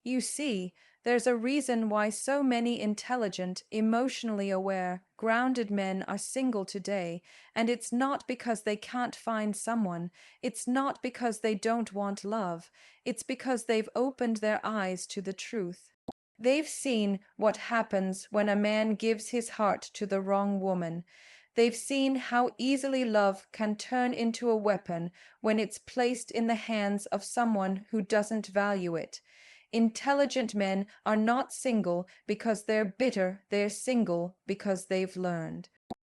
You see, there's a reason why so many intelligent, emotionally aware, grounded men are single today, and it's not because they can't find someone, it's not because they don't want love, it's because they've opened their eyes to the truth. They've seen what happens when a man gives his heart to the wrong woman. They've seen how easily love can turn into a weapon when it's placed in the hands of someone who doesn't value it. Intelligent men are not single because they're bitter, they're single because they've learned.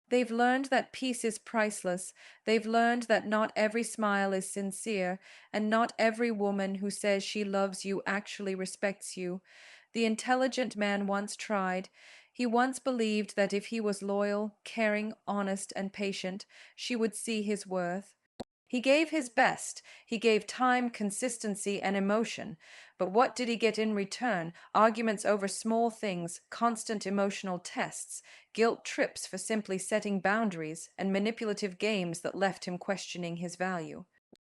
They've learned that peace is priceless. They've learned that not every smile is sincere, and not every woman who says she loves you actually respects you. The intelligent man once tried. He once believed that if he was loyal, caring, honest, and patient, she would see his worth. He gave his best. He gave time, consistency, and emotion. But what did he get in return? Arguments over small things, constant emotional tests, guilt trips for simply setting boundaries, and manipulative games that left him questioning his value.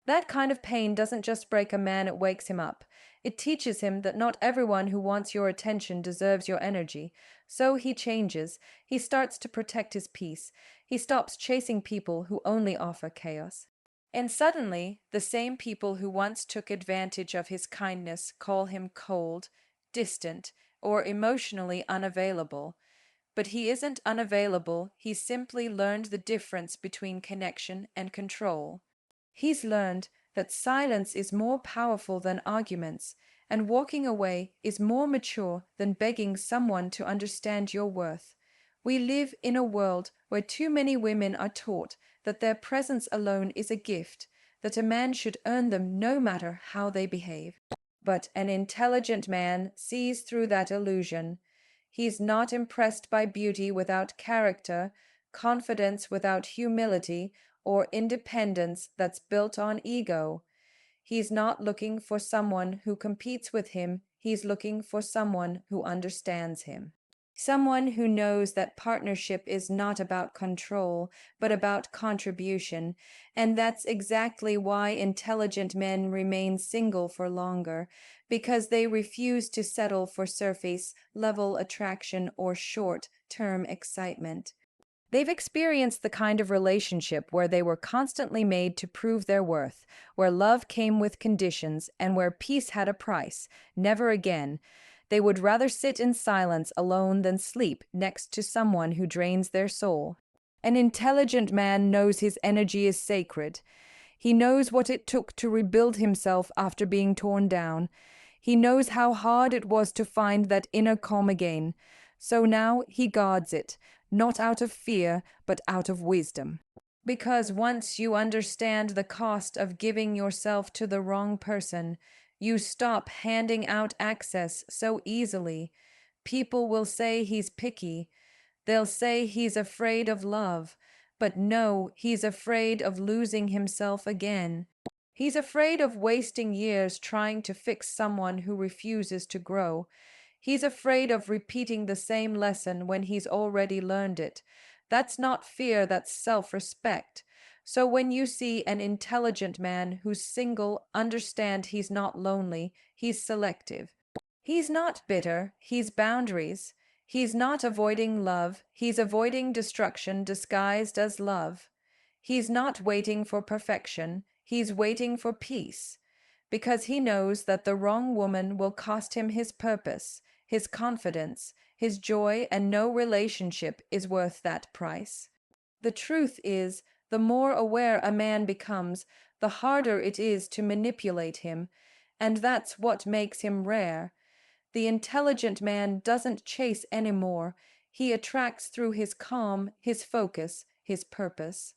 That kind of pain doesn't just break a man, it wakes him up. It teaches him that not everyone who wants your attention deserves your energy. So he changes. He starts to protect his peace. He stops chasing people who only offer chaos. And suddenly, the same people who once took advantage of his kindness call him cold, distant, or emotionally unavailable. But he isn't unavailable, he's simply learned the difference between connection and control. He's learned that silence is more powerful than arguments, and walking away is more mature than begging someone to understand your worth. We live in a world where too many women are taught that their presence alone is a gift, that a man should earn them no matter how they behave. But an intelligent man sees through that illusion. He's not impressed by beauty without character, confidence without humility, or independence that's built on ego. He's not looking for someone who competes with him, he's looking for someone who understands him. Someone who knows that partnership is not about control, but about contribution, and that's exactly why intelligent men remain single for longer, because they refuse to settle for surface level attraction or short term excitement. They've experienced the kind of relationship where they were constantly made to prove their worth, where love came with conditions, and where peace had a price. Never again. They would rather sit in silence alone than sleep next to someone who drains their soul. An intelligent man knows his energy is sacred. He knows what it took to rebuild himself after being torn down. He knows how hard it was to find that inner calm again. So now he guards it, not out of fear, but out of wisdom. Because once you understand the cost of giving yourself to the wrong person, you stop handing out access so easily. People will say he's picky. They'll say he's afraid of love. But no, he's afraid of losing himself again. He's afraid of wasting years trying to fix someone who refuses to grow. He's afraid of repeating the same lesson when he's already learned it. That's not fear, that's self-respect. So when you see an intelligent man who's single, understand he's not lonely, he's selective. He's not bitter, he's boundaries. He's not avoiding love, he's avoiding destruction disguised as love. He's not waiting for perfection, he's waiting for peace. Because he knows that the wrong woman will cost him his purpose, his confidence, his joy, and no relationship is worth that price. The truth is, the more aware a man becomes, the harder it is to manipulate him, and that's what makes him rare. The intelligent man doesn't chase anymore. He attracts through his calm, his focus, his purpose.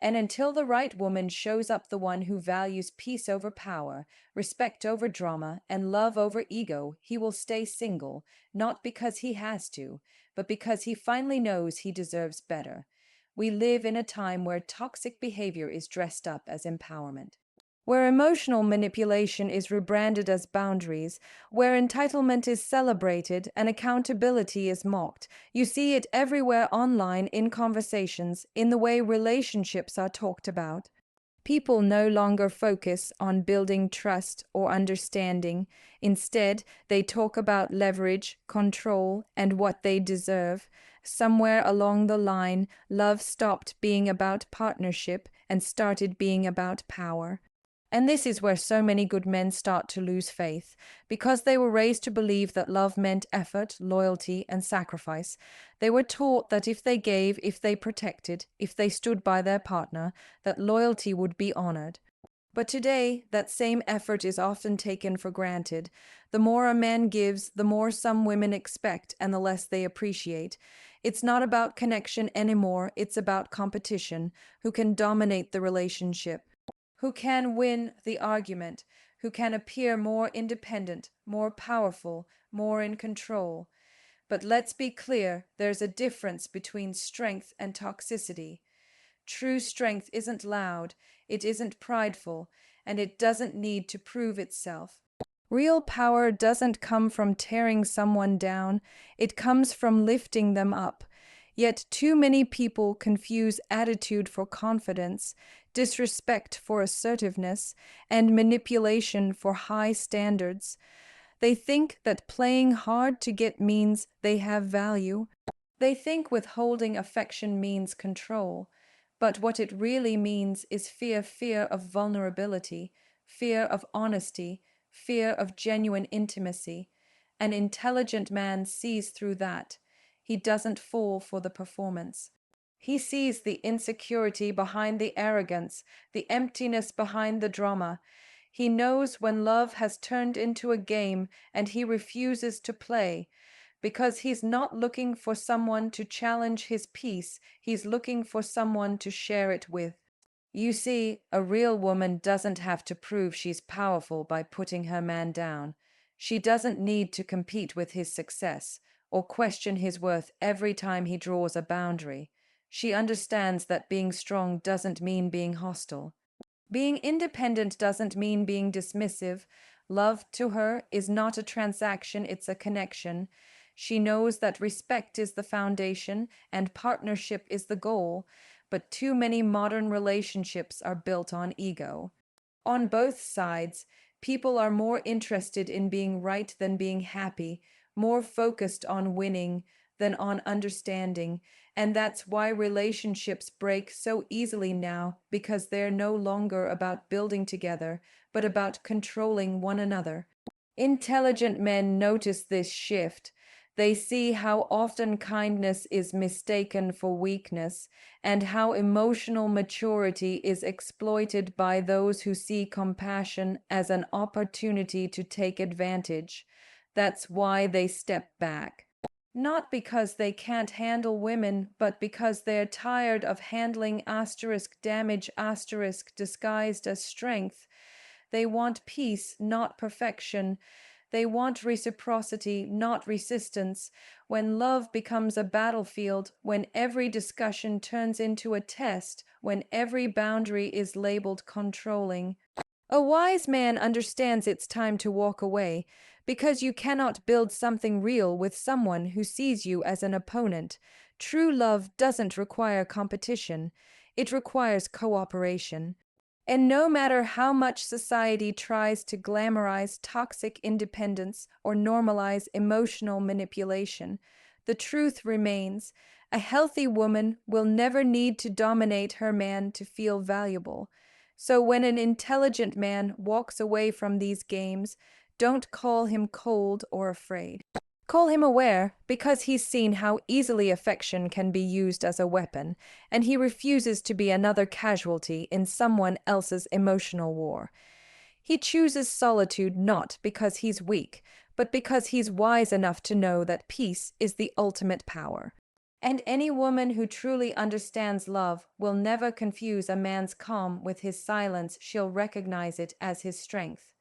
And until the right woman shows up, the one who values peace over power, respect over drama, and love over ego, he will stay single, not because he has to, but because he finally knows he deserves better. We live in a time where toxic behavior is dressed up as empowerment, where emotional manipulation is rebranded as boundaries, where entitlement is celebrated and accountability is mocked. You see it everywhere online, in conversations, in the way relationships are talked about. People no longer focus on building trust or understanding. Instead, they talk about leverage, control, and what they deserve. Somewhere along the line, love stopped being about partnership and started being about power. And this is where so many good men start to lose faith, because they were raised to believe that love meant effort, loyalty, and sacrifice. They were taught that if they gave, if they protected, if they stood by their partner, that loyalty would be honored. But today, that same effort is often taken for granted. The more a man gives, the more some women expect and the less they appreciate. It's not about connection anymore, it's about competition. Who can dominate the relationship? Who can win the argument? Who can appear more independent, more powerful, more in control? But let's be clear, there's a difference between strength and toxicity. True strength isn't loud, it isn't prideful, and it doesn't need to prove itself. Real power doesn't come from tearing someone down, it comes from lifting them up. Yet too many people confuse attitude for confidence, disrespect for assertiveness, and manipulation for high standards. They think that playing hard to get means they have value. They think withholding affection means control. But what it really means is fear of vulnerability, fear of honesty, fear of genuine intimacy. An intelligent man sees through that. He doesn't fall for the performance. He sees the insecurity behind the arrogance, the emptiness behind the drama. He knows when love has turned into a game and he refuses to play, because he's not looking for someone to challenge his peace, he's looking for someone to share it with. You see, a real woman doesn't have to prove she's powerful by putting her man down. She doesn't need to compete with his success or question his worth every time he draws a boundary. She understands that being strong doesn't mean being hostile. Being independent doesn't mean being dismissive. Love to her is not a transaction, it's a connection. She knows that respect is the foundation and partnership is the goal, but too many modern relationships are built on ego. On both sides, people are more interested in being right than being happy, more focused on winning than on understanding. And that's why relationships break so easily now, because they're no longer about building together, but about controlling one another. Intelligent men notice this shift. They see how often kindness is mistaken for weakness, and how emotional maturity is exploited by those who see compassion as an opportunity to take advantage. That's why they step back. Not because they can't handle women, but because they're tired of handling damage disguised as strength. They want peace, not perfection. They want reciprocity, not resistance. When love becomes a battlefield, when every discussion turns into a test, when every boundary is labeled controlling, a wise man understands it's time to walk away, because you cannot build something real with someone who sees you as an opponent. True love doesn't require competition, it requires cooperation. And no matter how much society tries to glamorize toxic independence or normalize emotional manipulation, the truth remains: a healthy woman will never need to dominate her man to feel valuable. So when an intelligent man walks away from these games, don't call him cold or afraid. Call him aware, because he's seen how easily affection can be used as a weapon, and he refuses to be another casualty in someone else's emotional war. He chooses solitude not because he's weak, but because he's wise enough to know that peace is the ultimate power. And any woman who truly understands love will never confuse a man's calm with his silence. She'll recognize it as his strength.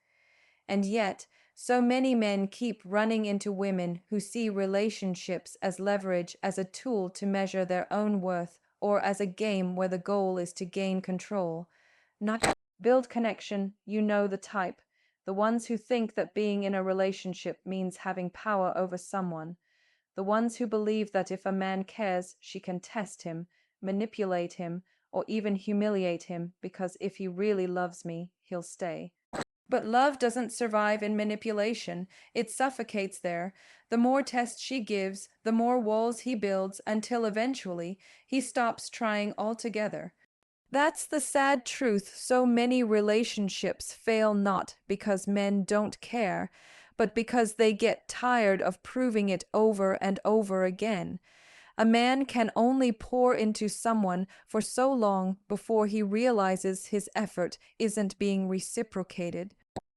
And yet, so many men keep running into women who see relationships as leverage, as a tool to measure their own worth, or as a game where the goal is to gain control. Not build connection, you know the type. The ones who think that being in a relationship means having power over someone. The ones who believe that if a man cares, she can test him, manipulate him, or even humiliate him, because if he really loves me, he'll stay. But love doesn't survive in manipulation. It suffocates there. The more tests she gives, the more walls he builds, until eventually he stops trying altogether. That's the sad truth. So many relationships fail not because men don't care, but because they get tired of proving it over and over again. A man can only pour into someone for so long before he realizes his effort isn't being reciprocated.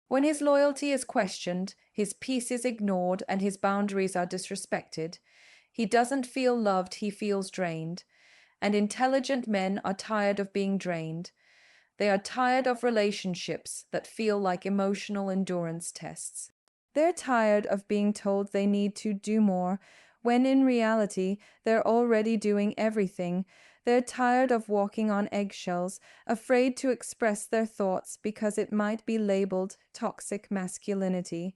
When his loyalty is questioned, his peace is ignored, and his boundaries are disrespected, he doesn't feel loved, he feels drained. And intelligent men are tired of being drained. They are tired of relationships that feel like emotional endurance tests. They're tired of being told they need to do more, when in reality, they're already doing everything. They're tired of walking on eggshells, afraid to express their thoughts because it might be labeled toxic masculinity.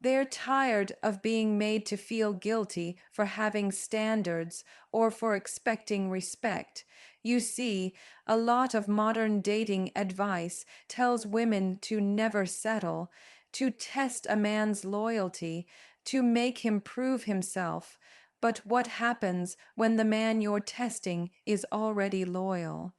They're tired of being made to feel guilty for having standards or for expecting respect. You see, a lot of modern dating advice tells women to never settle, to test a man's loyalty, to make him prove himself. But what happens when the man you're testing is already loyal?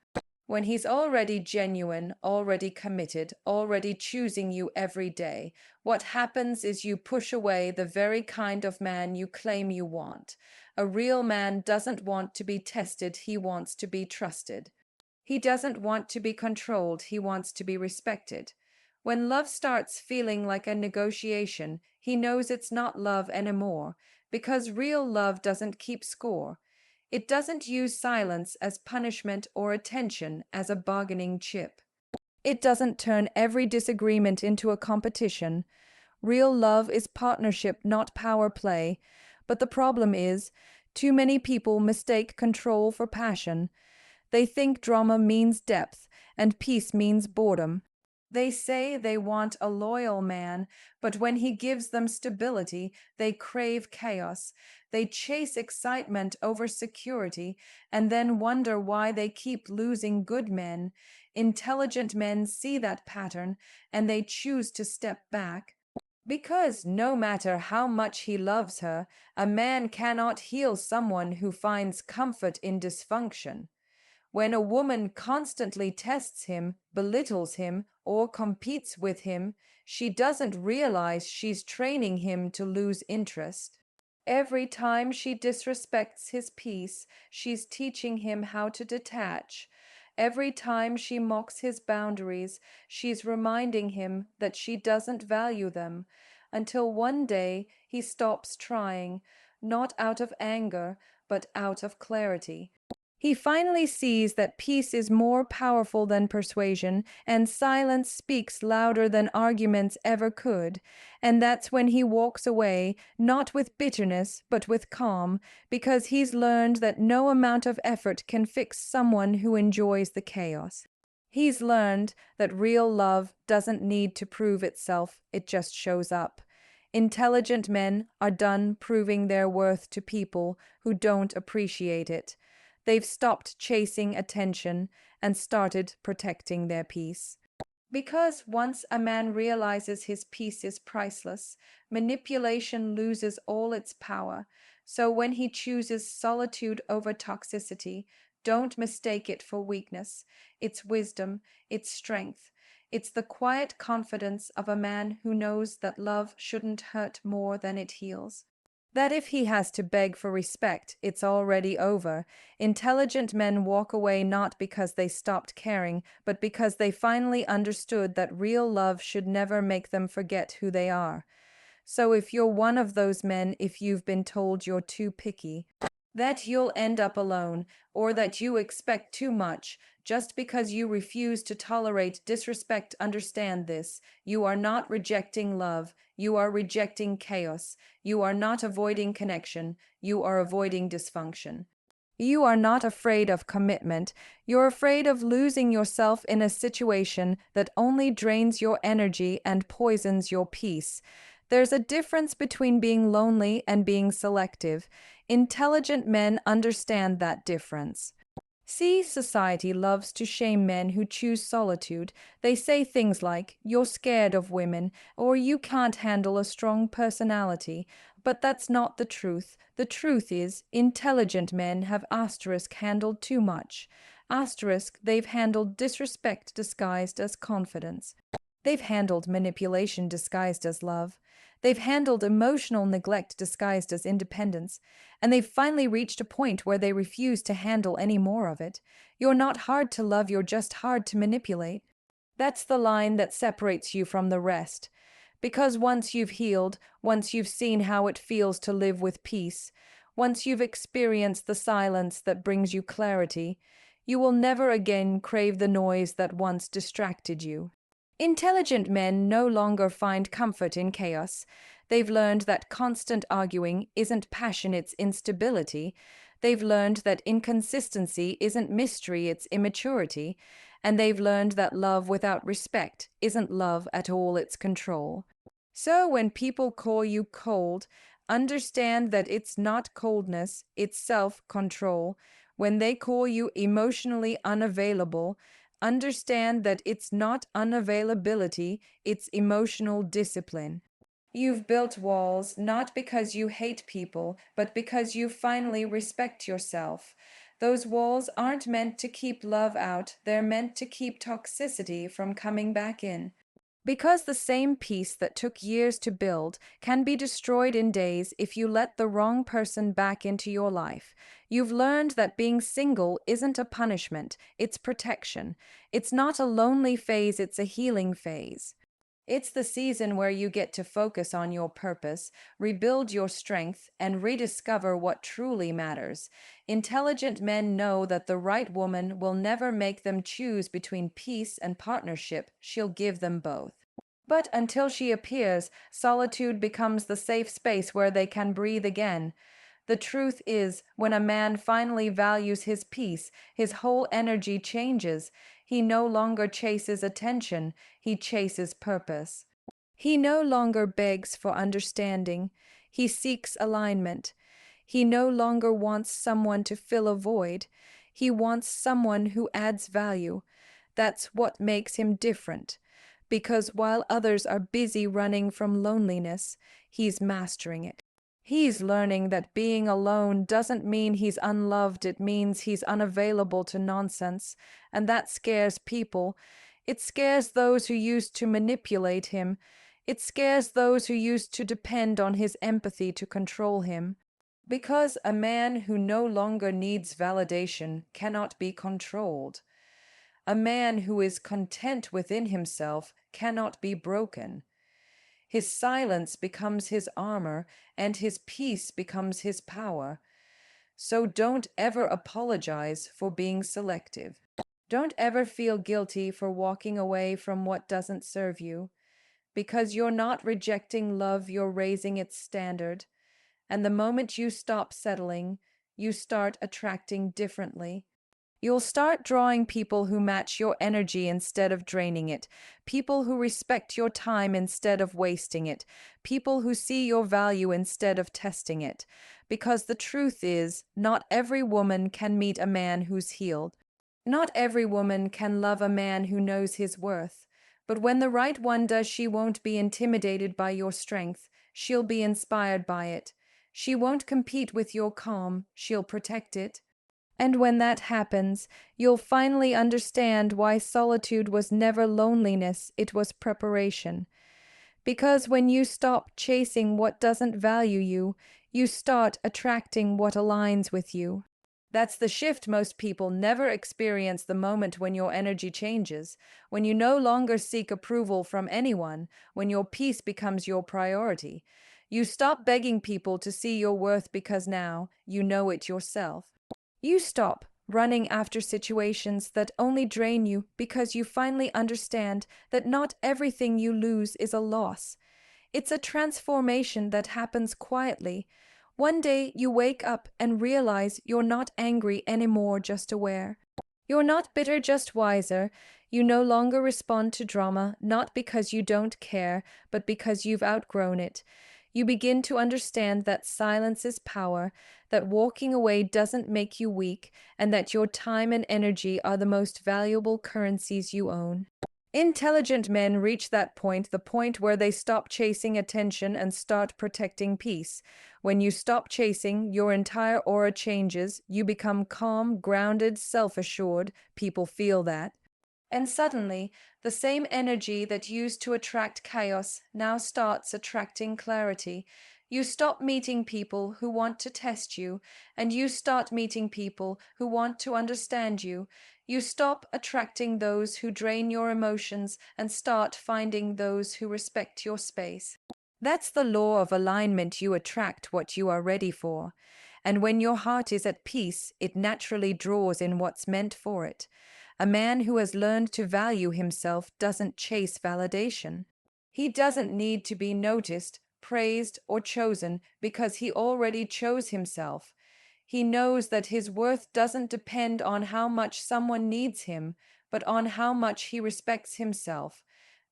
When he's already genuine, already committed, already choosing you every day, what happens is you push away the very kind of man you claim you want. A real man doesn't want to be tested, he wants to be trusted. He doesn't want to be controlled, he wants to be respected. When love starts feeling like a negotiation, he knows it's not love anymore, because real love doesn't keep score. It doesn't use silence as punishment or attention as a bargaining chip. It doesn't turn every disagreement into a competition. Real love is partnership, not power play. But the problem is, too many people mistake control for passion. They think drama means depth and peace means boredom. They say they want a loyal man, but when he gives them stability, they crave chaos. They chase excitement over security and then wonder why they keep losing good men. Intelligent men see that pattern and they choose to step back. Because no matter how much he loves her, a man cannot heal someone who finds comfort in dysfunction. When a woman constantly tests him, belittles him, or competes with him, she doesn't realize she's training him to lose interest. Every time she disrespects his peace, she's teaching him how to detach. Every time she mocks his boundaries, she's reminding him that she doesn't value them, until one day he stops trying, not out of anger, but out of clarity. He finally sees that peace is more powerful than persuasion, and silence speaks louder than arguments ever could. And that's when he walks away, not with bitterness, but with calm, because he's learned that no amount of effort can fix someone who enjoys the chaos. He's learned that real love doesn't need to prove itself, it just shows up. Intelligent men are done proving their worth to people who don't appreciate it. They've stopped chasing attention and started protecting their peace. Because once a man realizes his peace is priceless, manipulation loses all its power. So when he chooses solitude over toxicity, don't mistake it for weakness. It's wisdom, it's strength. It's the quiet confidence of a man who knows that love shouldn't hurt more than it heals. That if he has to beg for respect, it's already over. Intelligent men walk away not because they stopped caring, but because they finally understood that real love should never make them forget who they are. So if you're one of those men, if you've been told you're too picky, that you'll end up alone, or that you expect too much, just because you refuse to tolerate disrespect, understand this. You are not rejecting love. You are rejecting chaos. You are not avoiding connection. You are avoiding dysfunction. You are not afraid of commitment. You're afraid of losing yourself in a situation that only drains your energy and poisons your peace. There's a difference between being lonely and being selective. Intelligent men understand that difference. See, society loves to shame men who choose solitude. They say things like, you're scared of women, or you can't handle a strong personality. But that's not the truth. The truth is, intelligent men have asterisk handled too much. Asterisk, they've handled disrespect disguised as confidence. They've handled manipulation disguised as love. They've handled emotional neglect disguised as independence. And they've finally reached a point where they refuse to handle any more of it. You're not hard to love, you're just hard to manipulate. That's the line that separates you from the rest. Because once you've healed, once you've seen how it feels to live with peace, once you've experienced the silence that brings you clarity, you will never again crave the noise that once distracted you. Intelligent men no longer find comfort in chaos. They've learned that constant arguing isn't passion, it's instability. They've learned that inconsistency isn't mystery, it's immaturity. And they've learned that love without respect isn't love at all, it's control. So when people call you cold, understand that it's not coldness, it's self control. When they call you emotionally unavailable, understand that it's not unavailability, it's emotional discipline. You've built walls not because you hate people, but because you finally respect yourself. Those walls aren't meant to keep love out, they're meant to keep toxicity from coming back in. Because the same peace that took years to build can be destroyed in days if you let the wrong person back into your life. You've learned that being single isn't a punishment, it's protection. It's not a lonely phase, it's a healing phase. It's the season where you get to focus on your purpose, rebuild your strength, and rediscover what truly matters. Intelligent men know that the right woman will never make them choose between peace and partnership, she'll give them both. But until she appears, solitude becomes the safe space where they can breathe again. The truth is, when a man finally values his peace, his whole energy changes. He no longer chases attention, he chases purpose. He no longer begs for understanding, he seeks alignment. He no longer wants someone to fill a void, he wants someone who adds value. That's what makes him different. Because while others are busy running from loneliness, he's mastering it. He's learning that being alone doesn't mean he's unloved, it means he's unavailable to nonsense, and that scares people. It scares those who used to manipulate him. It scares those who used to depend on his empathy to control him. Because a man who no longer needs validation cannot be controlled. A man who is content within himself cannot be broken. His silence becomes his armor, and his peace becomes his power. So don't ever apologize for being selective. Don't ever feel guilty for walking away from what doesn't serve you. Because you're not rejecting love, you're raising its standard. And the moment you stop settling, you start attracting differently. You'll start drawing people who match your energy instead of draining it, people who respect your time instead of wasting it, people who see your value instead of testing it. Because the truth is, not every woman can meet a man who's healed. Not every woman can love a man who knows his worth. But when the right one does, she won't be intimidated by your strength. She'll be inspired by it. She won't compete with your calm. She'll protect it. And when that happens, you'll finally understand why solitude was never loneliness, it was preparation. Because when you stop chasing what doesn't value you, you start attracting what aligns with you. That's the shift most people never experience, the moment when your energy changes, when you no longer seek approval from anyone, when your peace becomes your priority. You stop begging people to see your worth because now you know it yourself. You stop running after situations that only drain you because you finally understand that not everything you lose is a loss. It's a transformation that happens quietly. One day you wake up and realize you're not angry anymore, just aware. You're not bitter, just wiser. You no longer respond to drama, not because you don't care, but because you've outgrown it. You begin to understand that silence is power, that walking away doesn't make you weak, and that your time and energy are the most valuable currencies you own. Intelligent men reach that point, the point where they stop chasing attention and start protecting peace. When you stop chasing, your entire aura changes. You become calm, grounded, self assured. People feel that. And suddenly, the same energy that used to attract chaos now starts attracting clarity. You stop meeting people who want to test you, and you start meeting people who want to understand you. You stop attracting those who drain your emotions and start finding those who respect your space. That's the law of alignment. You attract what you are ready for. And when your heart is at peace, it naturally draws in what's meant for it. A man who has learned to value himself doesn't chase validation. He doesn't need to be noticed, praised, or chosen because he already chose himself. He knows that his worth doesn't depend on how much someone needs him, but on how much he respects himself.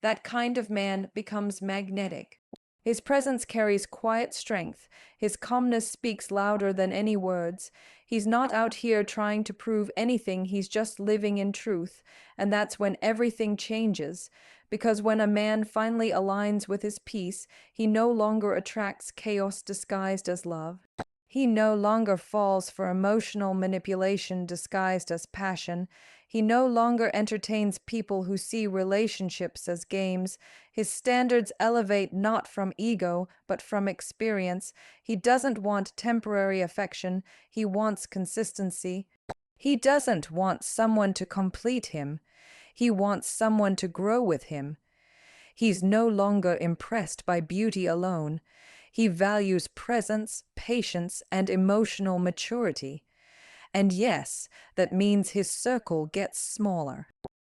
That kind of man becomes magnetic. His presence carries quiet strength. His calmness speaks louder than any words. He's not out here trying to prove anything, he's just living in truth. And that's when everything changes. Because when a man finally aligns with his peace, he no longer attracts chaos disguised as love. He no longer falls for emotional manipulation disguised as passion. He no longer entertains people who see relationships as games. His standards elevate not from ego, but from experience. He doesn't want temporary affection, he wants consistency. He doesn't want someone to complete him, he wants someone to grow with him. He's no longer impressed by beauty alone. He values presence, patience, and emotional maturity. And yes, that means his circle gets smaller.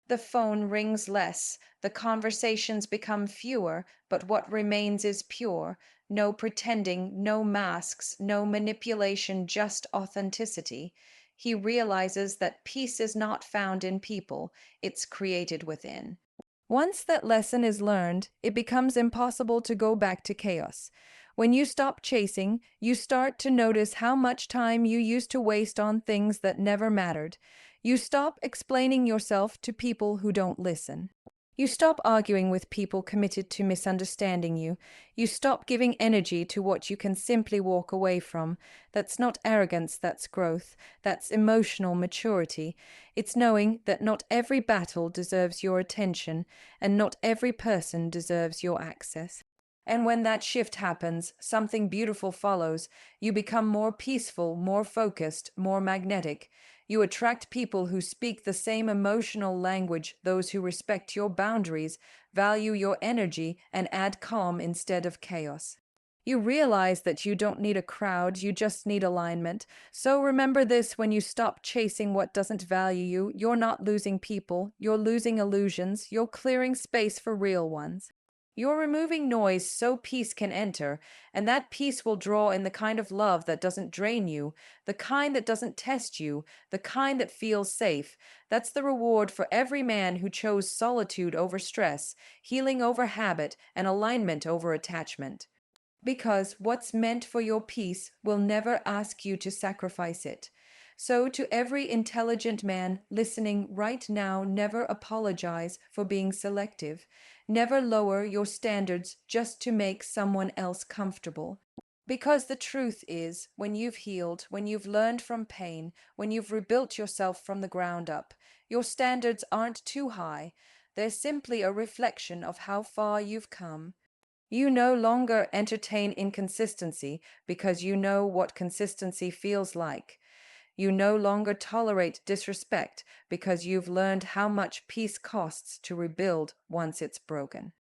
The phone rings less, the conversations become fewer, but what remains is pure. No pretending, no masks, no manipulation, just authenticity. He realizes that peace is not found in people, it's created within. Once that lesson is learned, it becomes impossible to go back to chaos. When you stop chasing, you start to notice how much time you used to waste on things that never mattered. You stop explaining yourself to people who don't listen. You stop arguing with people committed to misunderstanding you. You stop giving energy to what you can simply walk away from. That's not arrogance, that's growth. That's emotional maturity. It's knowing that not every battle deserves your attention, and not every person deserves your access. And when that shift happens, something beautiful follows. You become more peaceful, more focused, more magnetic. You attract people who speak the same emotional language, those who respect your boundaries, value your energy, and add calm instead of chaos. You realize that you don't need a crowd, you just need alignment. So remember this: when you stop chasing what doesn't value you, you're not losing people, you're losing illusions, you're clearing space for real ones. You're removing noise so peace can enter, and that peace will draw in the kind of love that doesn't drain you, the kind that doesn't test you, the kind that feels safe. That's the reward for every man who chose solitude over stress, healing over habit, and alignment over attachment. Because what's meant for your peace will never ask you to sacrifice it. So, to every intelligent man listening right now, never apologize for being selective. Never lower your standards just to make someone else comfortable. Because the truth is, when you've healed, when you've learned from pain, when you've rebuilt yourself from the ground up, your standards aren't too high. They're simply a reflection of how far you've come. You no longer entertain inconsistency because you know what consistency feels like. You no longer tolerate disrespect because you've learned how much peace costs to rebuild once it's broken.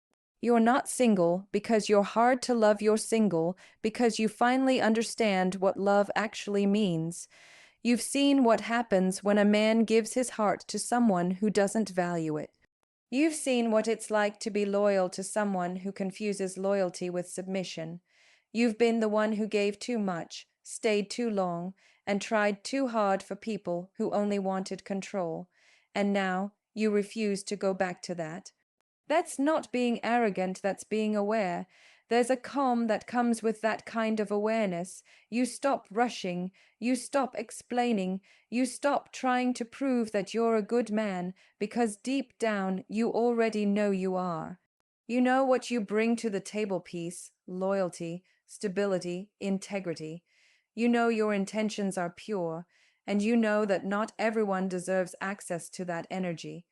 You're not single because you're hard to love, you're single because you finally understand what love actually means. You've seen what happens when a man gives his heart to someone who doesn't value it. You've seen what it's like to be loyal to someone who confuses loyalty with submission. You've been the one who gave too much, stayed too long, and tried too hard for people who only wanted control. And now you refuse to go back to that. That's not being arrogant, that's being aware. There's a calm that comes with that kind of awareness. You stop rushing, you stop explaining, you stop trying to prove that you're a good man because deep down you already know you are. You know what you bring to the table: peace, loyalty, stability, integrity. You know your intentions are pure, and you know that not everyone deserves access to that energy.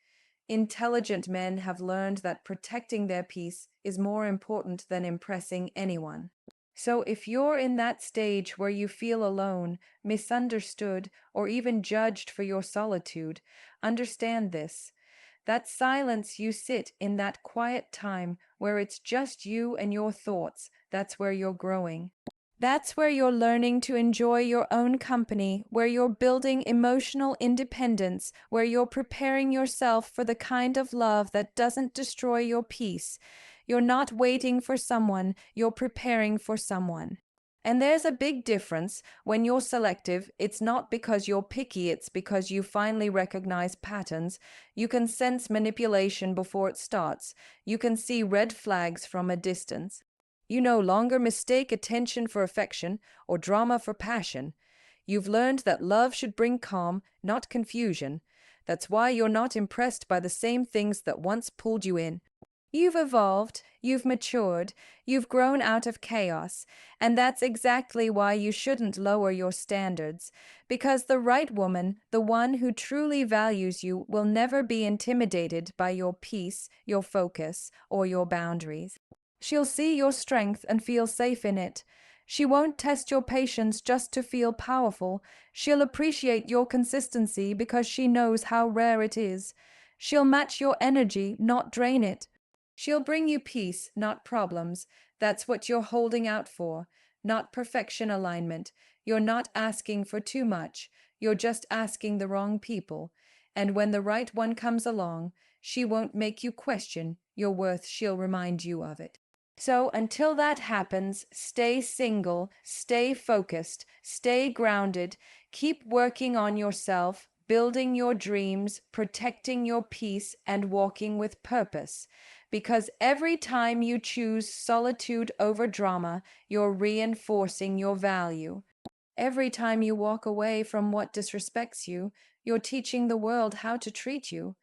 Intelligent men have learned that protecting their peace is more important than impressing anyone. So if you're in that stage where you feel alone, misunderstood, or even judged for your solitude, understand this. That silence you sit in, that quiet time where it's just you and your thoughts, that's where you're growing. That's where you're learning to enjoy your own company, where you're building emotional independence, where you're preparing yourself for the kind of love that doesn't destroy your peace. You're not waiting for someone, you're preparing for someone. And there's a big difference. When you're selective, it's not because you're picky, it's because you finally recognize patterns. You can sense manipulation before it starts. You can see red flags from a distance. You no longer mistake attention for affection or drama for passion. You've learned that love should bring calm, not confusion. That's why you're not impressed by the same things that once pulled you in. You've evolved, you've matured, you've grown out of chaos, and that's exactly why you shouldn't lower your standards. Because the right woman, the one who truly values you, will never be intimidated by your peace, your focus, or your boundaries. She'll see your strength and feel safe in it. She won't test your patience just to feel powerful. She'll appreciate your consistency because she knows how rare it is. She'll match your energy, not drain it. She'll bring you peace, not problems. That's what you're holding out for, not perfection alignment. You're not asking for too much. You're just asking the wrong people. And when the right one comes along, she won't make you question your worth. She'll remind you of it. So until that happens, stay single, stay focused, stay grounded, keep working on yourself, building your dreams, protecting your peace, and walking with purpose. Because every time you choose solitude over drama, you're reinforcing your value. Every time you walk away from what disrespects you, you're teaching the world how to treat you.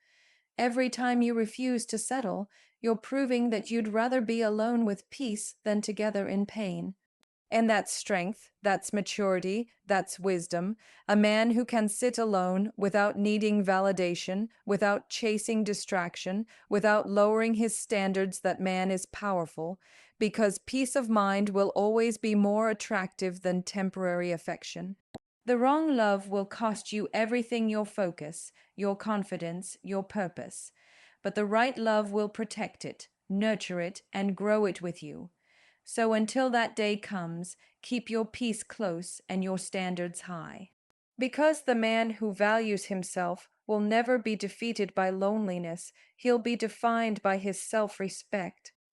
Every time you refuse to settle, you're proving that you'd rather be alone with peace than together in pain. And that's strength, that's maturity, that's wisdom. A man who can sit alone without needing validation, without chasing distraction, without lowering his standards. That man is powerful, because peace of mind will always be more attractive than temporary affection. The wrong love will cost you everything: your focus, your confidence, your purpose. But the right love will protect it, nurture it, and grow it with you. So until that day comes, keep your peace close and your standards high. Because the man who values himself will never be defeated by loneliness, he'll be defined by his self-respect.